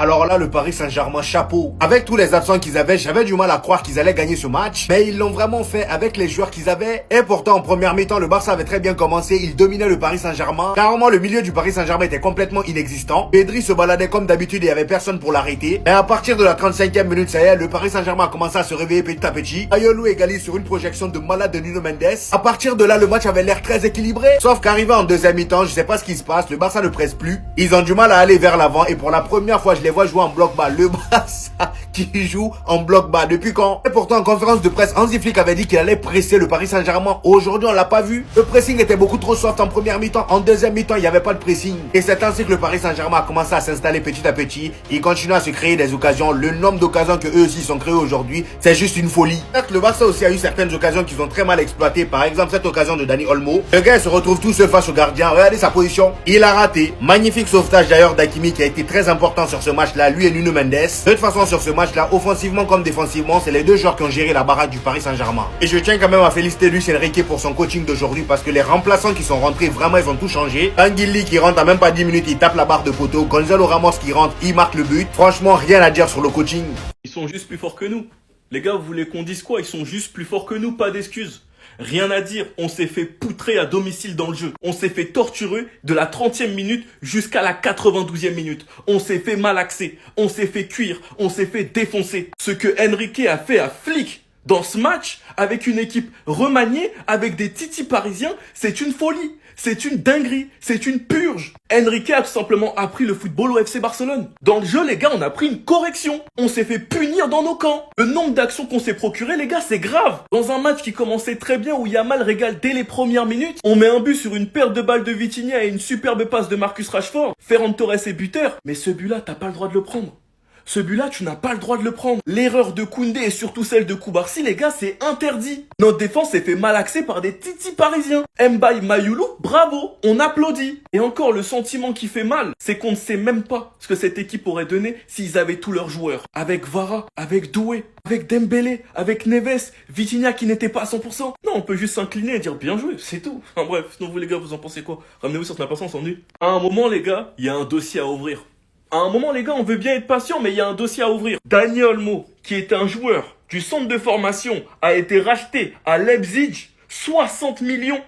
Alors là, le Paris Saint-Germain, chapeau. Avec tous les absents qu'ils avaient, j'avais du mal à croire qu'ils allaient gagner ce match. Mais ils l'ont vraiment fait avec les joueurs qu'ils avaient. Et pourtant, en première mi-temps, le Barça avait très bien commencé. Il dominait le Paris Saint-Germain. Carrément, le milieu du Paris Saint-Germain était complètement inexistant. Pedri se baladait comme d'habitude et il n'y avait personne pour l'arrêter. Et à partir de la 35e minute, ça y est, le Paris Saint-Germain a commencé à se réveiller petit à petit. Ayolou égalise sur une projection de malade de Nuno Mendes. À partir de là, le match avait l'air très équilibré. Sauf qu'arrivé en deuxième mi-temps, je sais pas ce qui se passe. Le Barça ne presse plus. Ils ont du mal à aller vers l'avant. Et pour la première fois, je les vois jouer en bloc bas. Le Barça qui joue en bloc bas. Depuis quand? Et pourtant, en conférence de presse, Hansi Flick avait dit qu'il allait presser le Paris Saint-Germain. Aujourd'hui, on l'a pas vu. Le pressing était beaucoup trop soft en première mi-temps. En deuxième mi-temps, il n'y avait pas de pressing. Et c'est ainsi que le Paris Saint-Germain a commencé à s'installer petit à petit. Il continue à se créer des occasions. Le nombre d'occasions que eux aussi sont créés aujourd'hui, c'est juste une folie. Peut-être le Barça aussi a eu certaines occasions qu'ils ont très mal exploitées. Par exemple, cette occasion de Dani Olmo. Le gars, il se retrouve tout seul face au gardien. Regardez sa position. Il a raté. Magnifique sauvetage d'ailleurs d'Hakimi qui a été très important sur ce match-là. Lui et Nuno Mendes. De toute façon, sur ce match-là, offensivement comme défensivement, c'est les deux joueurs qui ont géré la baraque du Paris Saint-Germain. Et je tiens quand même à féliciter Luis Enrique pour son coaching d'aujourd'hui parce que les remplaçants qui sont rentrés, vraiment, ils ont tout changé. Tanguy qui rentre à même pas 10 minutes, il tape la barre de poteau. Gonzalo Ramos qui rentre, il marque le but. Franchement, rien à dire sur le coaching. Ils sont juste plus forts que nous. Les gars, vous voulez qu'on dise quoi? Ils sont juste plus forts que nous, pas d'excuses. Rien à dire, on s'est fait poutrer à domicile dans le jeu. On s'est fait torturer de la 30e minute jusqu'à la 92e minute. On s'est fait malaxer, on s'est fait cuire, on s'est fait défoncer. Ce que Enrique a fait à Flick dans ce match, avec une équipe remaniée, avec des titis parisiens, c'est une folie. C'est une dinguerie, c'est une purge. Enrique a tout simplement appris le football au FC Barcelone. Dans le jeu, les gars, on a pris une correction. On s'est fait punir dans nos camps. Le nombre d'actions qu'on s'est procuré, les gars, c'est grave. Dans un match qui commençait très bien, où Yamal régale dès les premières minutes, on met un but sur une perte de balle de Vitinha et une superbe passe de Marcus Rashford. Ferran Torres est buteur. Mais ce but-là, t'as pas le droit de le prendre. Ce but-là, tu n'as pas le droit de le prendre. L'erreur de Koundé et surtout celle de Koubarsi, les gars, c'est interdit. Notre défense s'est fait malaxer par des titis parisiens. Mbaye Mayoulou, bravo, on applaudit. Et encore, le sentiment qui fait mal, c'est qu'on ne sait même pas ce que cette équipe aurait donné s'ils avaient tous leurs joueurs. Avec Vara, avec Doué, avec Dembélé, avec Neves, Vitinha qui n'était pas à 100%. Non, on peut juste s'incliner et dire bien joué, c'est tout. Enfin bref, sinon vous les gars, vous en pensez quoi? Ramenez-vous sur Snap, on s'ennuie. À un moment, les gars, il y a un dossier à ouvrir. À un moment, les gars, on veut bien être patient, mais il y a un dossier à ouvrir. Dani Olmo, qui est un joueur du centre de formation, a été racheté à Leipzig 60 millions.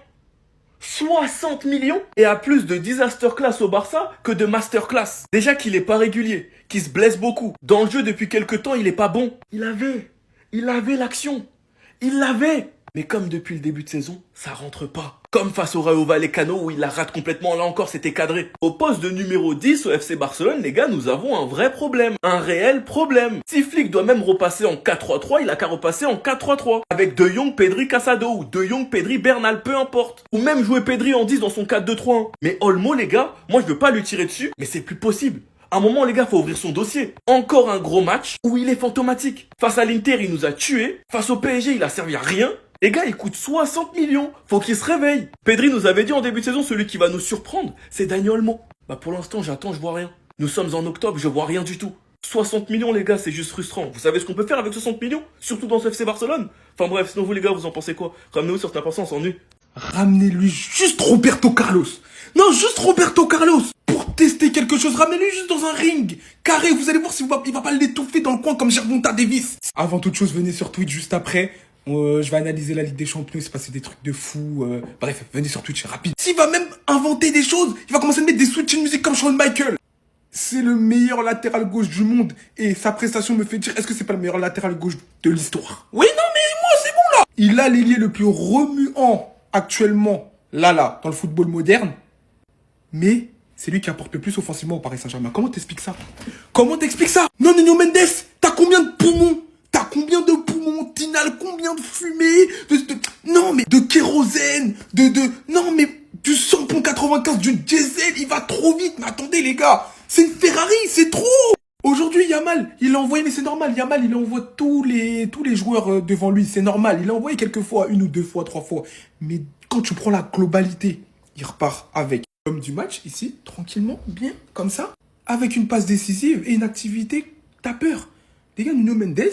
60 millions et a plus de disaster class au Barça que de masterclass. Déjà qu'il est pas régulier, qu'il se blesse beaucoup. Dans le jeu depuis quelques temps, il est pas bon. Il avait l'action. Il l'avait. Mais comme depuis le début de saison, ça rentre pas. Comme face au Rayo Vallecano où il la rate complètement, là encore c'était cadré. Au poste de numéro 10 au FC Barcelone, les gars, nous avons un vrai problème. Un réel problème. Si Flick doit même repasser en 4-3-3, il a qu'à repasser en 4-3-3. Avec De Jong, Pedri, Casado ou De Jong, Pedri, Bernal, peu importe. Ou même jouer Pedri en 10 dans son 4-2-3-1. Mais Olmo, les gars, moi je veux pas lui tirer dessus, mais c'est plus possible. À un moment, les gars, faut ouvrir son dossier. Encore un gros match où il est fantomatique. Face à l'Inter, il nous a tués. Face au PSG, il a servi à rien. Les gars, il coûte 60 millions. Faut qu'il se réveille. Pedri nous avait dit en début de saison, celui qui va nous surprendre, c'est Dani Olmo. Bah pour l'instant, j'attends, je vois rien. Nous sommes en octobre, je vois rien du tout. 60 millions, les gars, c'est juste frustrant. Vous savez ce qu'on peut faire avec 60 millions? Surtout dans ce FC Barcelone. Enfin bref, sinon vous, les gars, vous en pensez quoi? Ramenez-vous sur Snap, on s'ennuie. Ramenez-lui juste Roberto Carlos. Non, juste Roberto Carlos. Pour tester quelque chose, ramenez-lui juste dans un ring carré. Vous allez voir si il va pas l'étouffer dans le coin comme Gervonta Davis. Avant toute chose, venez sur Twitch juste après. Je vais analyser la Ligue des Champions, il s'est passé des trucs de fou. Bref, venez sur Twitch, rapide. S'il va même inventer des choses, il va commencer à mettre des switches de musique comme Shawn Michael. C'est le meilleur latéral gauche du monde. Et sa prestation me fait dire, est-ce que c'est pas le meilleur latéral gauche de l'histoire? Oui, non, mais moi, c'est bon, là. Il a l'ailier le plus remuant actuellement, là, dans le football moderne. Mais c'est lui qui apporte le plus offensivement au Paris Saint-Germain. Comment t'expliques ça? Comment t'expliques ça? Non, Nuno Mendes, t'as combien de poumons? T'as combien de poumons? T'inhales combien de fumée? Non, mais de kérosène, non, mais du samplon 95, du diesel, il va trop vite. Mais attendez, les gars, c'est une Ferrari, c'est trop. Aujourd'hui, Yamal, il a envoyé, mais c'est normal, Yamal, il envoie tous les joueurs devant lui, c'est normal. Il a envoyé quelques fois, une ou deux fois, trois fois. Mais quand tu prends la globalité, il repart avec l'homme du match, ici, tranquillement, bien, comme ça, avec une passe décisive et une activité, t'as peur. Les gars, Nuno Mendes,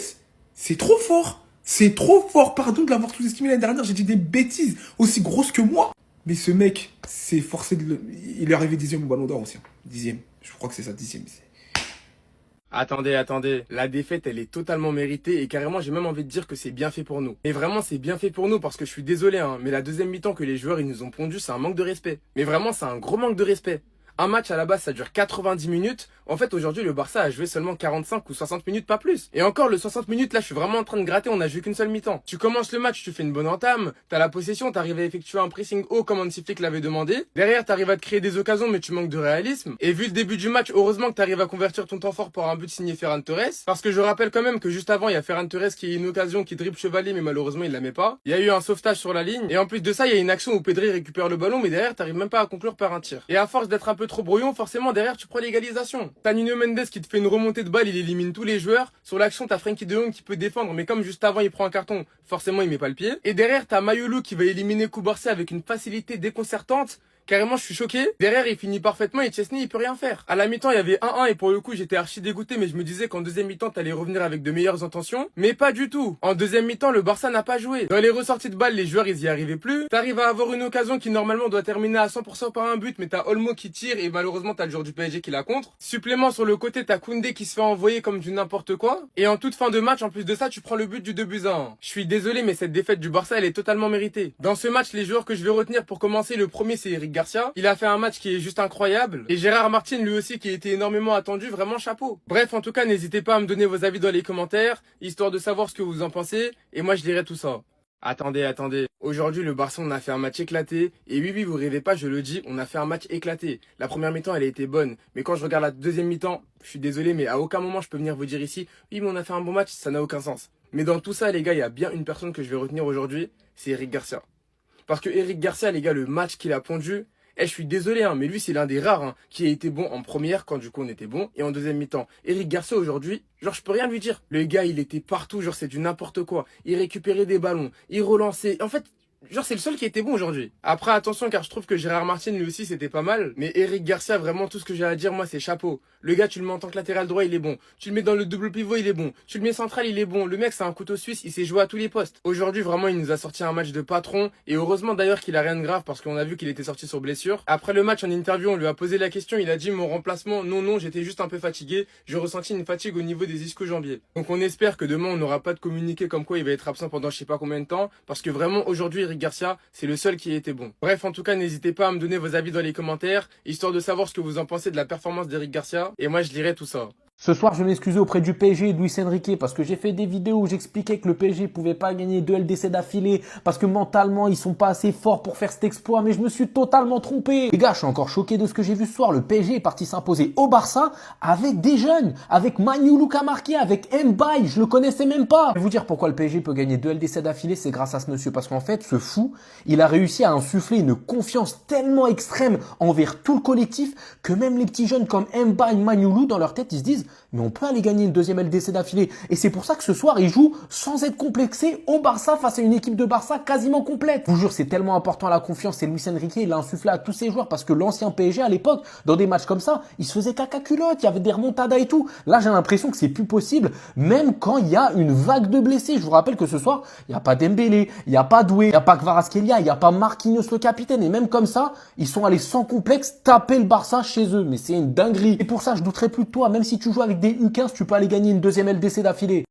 c'est trop fort. C'est trop fort. Pardon de l'avoir sous-estimé l'année dernière. J'ai dit des bêtises aussi grosses que moi. Mais ce mec, c'est forcé de le... Il est arrivé 10e au Ballon d'Or aussi. 10e. Je crois que c'est ça, 10e. Attendez. La défaite, elle est totalement méritée et carrément, j'ai même envie de dire que c'est bien fait pour nous. Et vraiment, c'est bien fait pour nous parce que je suis désolé, hein, mais la deuxième mi-temps que les joueurs ils nous ont pondu, c'est un manque de respect. Mais vraiment, c'est un gros manque de respect. Un match à la base ça dure 90 minutes. En fait aujourd'hui le Barça a joué seulement 45 ou 60 minutes, pas plus. Et encore le 60 minutes là je suis vraiment en train de gratter, on a joué qu'une seule mi-temps. Tu commences le match, tu fais une bonne entame, t'as la possession, t'arrives à effectuer un pressing haut comme Hansi Flick l'avait demandé. Derrière t'arrives à te créer des occasions mais tu manques de réalisme. Et vu le début du match, heureusement que t'arrives à convertir ton temps fort par un but signé Ferran Torres. Parce que je rappelle quand même que juste avant il y a Ferran Torres qui a une occasion qui dribble Chevalier mais malheureusement il la met pas. Il y a eu un sauvetage sur la ligne. Et en plus de ça il y a une action où Pedri récupère le ballon mais derrière t'arrives même pas à conclure par un tir. Et à force d'être un peu trop brouillon, forcément derrière tu prends l'égalisation. T'as Nuno Mendes qui te fait une remontée de balle, il élimine tous les joueurs. Sur l'action t'as Frenkie de Jong qui peut défendre mais comme juste avant il prend un carton, forcément il met pas le pied. Et derrière t'as Mayolu qui va éliminer Kubarsi avec une facilité déconcertante. Carrément, je suis choqué. Derrière, il finit parfaitement et Chesney, il peut rien faire. À la mi-temps, il y avait 1-1 et pour le coup, j'étais archi dégoûté, mais je me disais qu'en deuxième mi-temps, t'allais revenir avec de meilleures intentions. Mais pas du tout. En deuxième mi-temps, le Barça n'a pas joué. Dans les ressorties de balles, les joueurs, ils y arrivaient plus. T'arrives à avoir une occasion qui normalement doit terminer à 100% par un but, mais t'as Olmo qui tire et malheureusement, t'as le joueur du PSG qui la contre. Supplément sur le côté, t'as Koundé qui se fait envoyer comme du n'importe quoi. Et en toute fin de match, en plus de ça, tu prends le but du 2-1. Je suis désolé, mais cette défaite du Barça, elle est totalement méritée. Dans ce match, les joueurs que je vais retenir pour commencer, le premier, c'est Eric Garcia. Il a fait un match qui est juste incroyable. Et Gérard Martin, lui aussi, qui a été énormément attendu, vraiment chapeau. Bref, en tout cas, n'hésitez pas à me donner vos avis dans les commentaires, histoire de savoir ce que vous en pensez, et moi je dirai tout ça. Attendez. Aujourd'hui, le Barça, on a fait un match éclaté. Et oui, vous rêvez pas, je le dis, on a fait un match éclaté. La première mi-temps, elle a été bonne. Mais quand je regarde la deuxième mi-temps, je suis désolé, mais à aucun moment je peux venir vous dire ici, oui, mais on a fait un bon match, ça n'a aucun sens. Mais dans tout ça, les gars, il y a bien une personne que je vais retenir aujourd'hui, c'est Eric Garcia. Parce que Eric Garcia, les gars, le match qu'il a pondu, je suis désolé, mais lui, c'est l'un des rares qui a été bon en première, quand du coup on était bon, et en deuxième mi-temps. Eric Garcia, aujourd'hui, genre, je peux rien lui dire. Le gars, il était partout, genre, c'est du n'importe quoi. Il récupérait des ballons, il relançait. En fait, genre, c'est le seul qui était bon aujourd'hui. Après, attention, car je trouve que Gérard Martin, lui aussi, c'était pas mal. Mais Eric Garcia, vraiment, tout ce que j'ai à dire, moi, c'est chapeau. Le gars, tu le mets en tant que latéral droit, il est bon. Tu le mets dans le double pivot, il est bon. Tu le mets central, il est bon. Le mec, c'est un couteau suisse, il sait jouer à tous les postes. Aujourd'hui, vraiment, il nous a sorti un match de patron. Et heureusement, d'ailleurs, qu'il a rien de grave parce qu'on a vu qu'il était sorti sur blessure. Après le match, en interview, on lui a posé la question. Il a dit, mon remplacement, non, j'étais juste un peu fatigué. Je ressentis une fatigue au niveau des ischio-jambiers. Donc, on espère que demain, on n'aura pas de communiqué comme quoi il va être absent pendant je sais pas combien de temps. Parce que vraiment, aujourd'hui, Eric Garcia, c'est le seul qui a été bon. Bref, en tout cas, n'hésitez pas à me donner vos avis dans les commentaires, histoire de savoir ce que vous en pensez de la performance d'Eric Garcia. Et moi, je lirai tout ça. Ce soir, je vais m'excuser auprès du PSG et de Luis Enrique parce que j'ai fait des vidéos où j'expliquais que le PSG pouvait pas gagner 2 LDC d'affilée parce que mentalement, ils sont pas assez forts pour faire cet exploit, mais je me suis totalement trompé. Les gars, je suis encore choqué de ce que j'ai vu ce soir. Le PSG est parti s'imposer au Barça avec des jeunes, avec Manu Luka Marqué, avec Mbaye, je le connaissais même pas. Je vais vous dire pourquoi le PSG peut gagner 2 LDC d'affilée, c'est grâce à ce monsieur parce qu'en fait, ce fou, il a réussi à insuffler une confiance tellement extrême envers tout le collectif que même les petits jeunes comme Mbaye, Manu dans leur tête, ils se disent mais on peut aller gagner une deuxième LDC d'affilée. Et c'est pour ça que ce soir, il joue sans être complexé au Barça face à une équipe de Barça quasiment complète. Je vous jure, c'est tellement important la confiance. Et Luis Enrique, il l'a insufflé à tous ses joueurs parce que l'ancien PSG à l'époque, dans des matchs comme ça, il se faisait caca culotte, il y avait des remontadas et tout. Là, j'ai l'impression que c'est plus possible, même quand il y a une vague de blessés. Je vous rappelle que ce soir, il n'y a pas Dembélé, il n'y a pas Doué, il n'y a pas Kvaratskhelia, il n'y a pas Marquinhos le capitaine. Et même comme ça, ils sont allés sans complexe taper le Barça chez eux. Mais c'est une dinguerie. Et pour ça, je douterai plus de toi, même si tu joues avec des U15, tu peux aller gagner une deuxième LDC d'affilée.